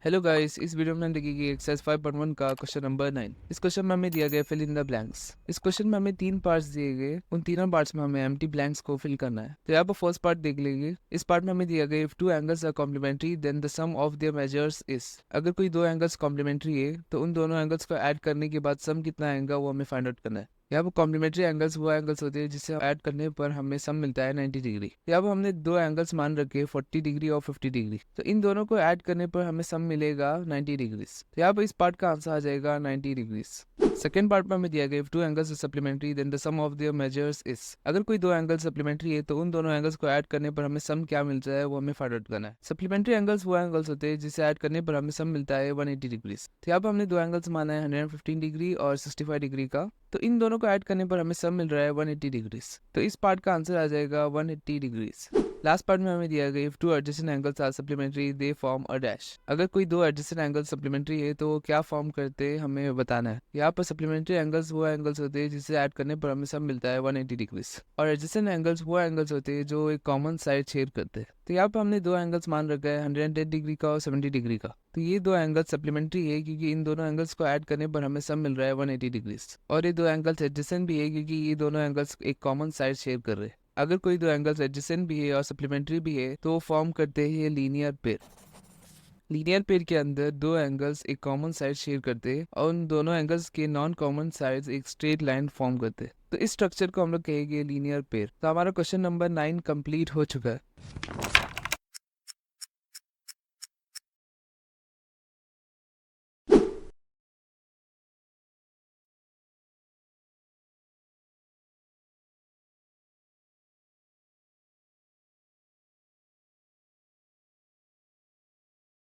Hello guys, इस video में हम देखेंगे एक्सरसाइज 5.1 का क्वेश्चन नंबर 9। इस क्वेश्चन में हमें दिया गया फिल इन द ब्लैंक्स। इस क्वेश्चन में हमें 3 पार्ट्स दिए गए, उन तीनों पार्ट्स में हमें एम्प्टी ब्लैंक्स को फिल करना है। तो यहाँ पर फर्स्ट पार्ट देख लेंगे। इस पार्ट में हमें दिया गया if two angles are complementary then the sum of their measures is. अगर कोई दो एंगल्स कॉम्प्लीमेंट्री है तो उन दोनों एंगल्स को ऐड करने के बाद सम कितना आएगा वो हमें फाइंड आउट करना है। यहाँ पर कॉम्प्लीमेंट्री एंगल्स वो एंगल्स होते हैं जिसे ऐड करने पर हमें सम मिलता है 90 डिग्री। यहाँ पर हमने दो एंगल्स मान रखे 40 डिग्री और 50 डिग्री, तो इन दोनों को ऐड करने पर हमें सम मिलेगा 90 डिग्रीज। तो यहाँ पर इस पार्ट का आंसर आ जाएगा 90 डिग्रीज। सेकेंड पार्ट में हमें दिया गया if two angles are supplementary then the sum of their measures is. अगर कोई दो एंगल सप्लीमेंट्री है तो उन दोनों एंगल्स को ऐड करने पर हमें सम क्या मिलता है वो हमें फाइंड आउट करना है। सप्लीमेंट्री एंगल्स वो एंगल्स होते हैं जिसे ऐड करने पर हमें सम मिलता है 180 डिग्रीज। तो यहाँ पर हमने दो एंगल्स माना है 115 डिग्री और 65 डिग्री का, तो इन दोनों को ऐड करने पर हमें सम मिल रहा है 180 डिग्रीज। तो इस पार्ट का आंसर आ जाएगा 180 डिग्रीज। लास्ट पार्ट में हमें दिया गया if two adjacent angles are supplementary they form a dash. अगर कोई दो एडजेसेंट एंगल्स सप्लीमेंट्री है तो वो क्या फॉर्म करते हैं हमें बताना है। यहाँ पर सप्लीमेंट्री एंगल्स वो एंगल्स होते हैं जिसे ऐड करने पर हमें सम मिलता है 180 डिग्रीज, और एडजेसेंट एंगल्स वो एंगल्स होते हैं जो एक कॉमन साइड शेयर करते हैं। तो यहाँ पर हमने दो एंगल्स मान रखा है 110 डिग्री का और 70 डिग्री का। तो ये दो एंगल्स सप्लीमेंट्री है क्योंकि इन दोनों एंगल्स को ऐड करने पर हमें सम मिल रहा है 180 डिग्रीज, और ये दो एंगल्स एडजेसेंट भी है क्योंकि ये दोनों एंगल्स एक कॉमन साइड शेयर कर रहे हैं। अगर कोई दो एंगल्स एडजेसेंट भी है और सप्लीमेंट्री भी है तो वो फॉर्म करते हैं लीनियर पेयर। लीनियर पेयर के अंदर दो एंगल्स एक कॉमन साइड शेयर करते हैं और उन दोनों एंगल्स के नॉन कॉमन साइड्स एक स्ट्रेट लाइन फॉर्म करते हैं। तो इस स्ट्रक्चर को हम लोग कहेंगे लीनियर पेयर। तो हमारा क्वेश्चन नंबर 9 कंप्लीट हो चुका है।